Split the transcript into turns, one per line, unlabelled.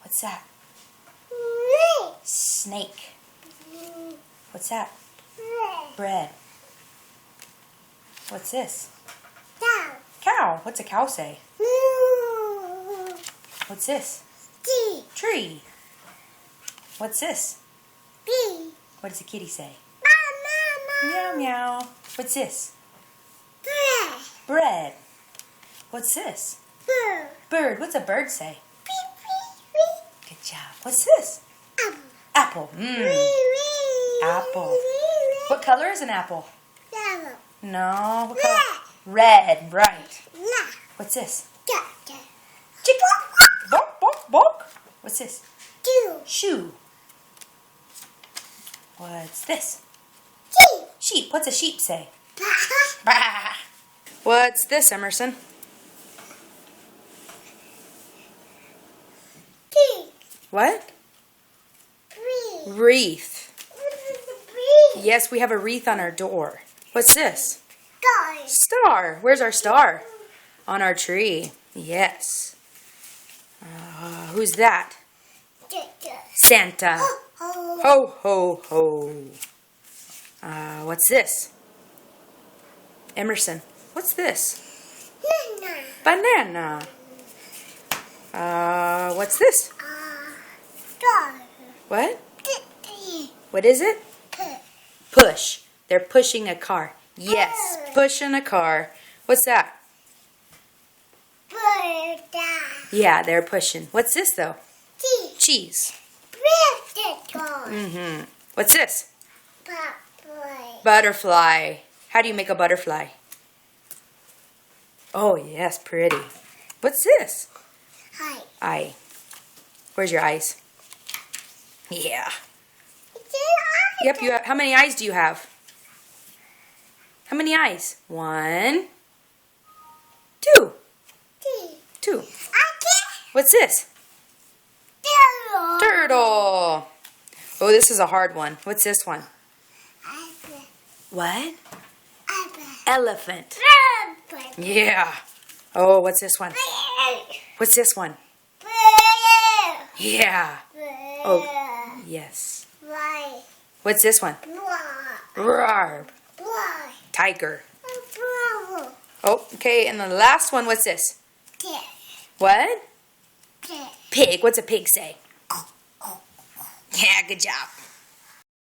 What's that? Snake. What's that? Bread. What's this? Cow. What's a cow say? What's this? Tree. What's this? What does a kitty say? Meow meow. What's this? Bread. What's this? Bird. What's a bird say? Good job. What's this? Apple. Apple. What color is an apple? No. What color? Red. Right. What's this? Chicken. Bonk, bonk, bonk. What's this? Shoe. What's this? Sheep. What's a sheep say? Bah. What's this, Emerson? What? Wreath. Yes, we have a wreath on our door. What's this? Star. Where's our star? On our tree. Yes. Who's that? Santa. Ho, ho, ho. What's this? Emerson. What's this? Banana. What's this? What? What is it? Push. They're pushing a car. Yes, pushing a car. What's that? Yeah, they're pushing. What's this, though? Cheese. What's this? Butterfly. How do you make a butterfly? Oh, yes, pretty. What's this? Eye. Where's your eyes? Yeah. Yep, you have. How many eyes do you have? How many eyes? 1, 2. 2. What's this? Turtle. Oh, this is a hard one. What's this one? What? Elephant. Yeah. Oh, what's this one? What's this one? Yeah. Oh, yes. What's this one? Roar. Tiger. Oh, okay, and the last one, what's this? What? Pig. What's a pig say? Yeah, good job.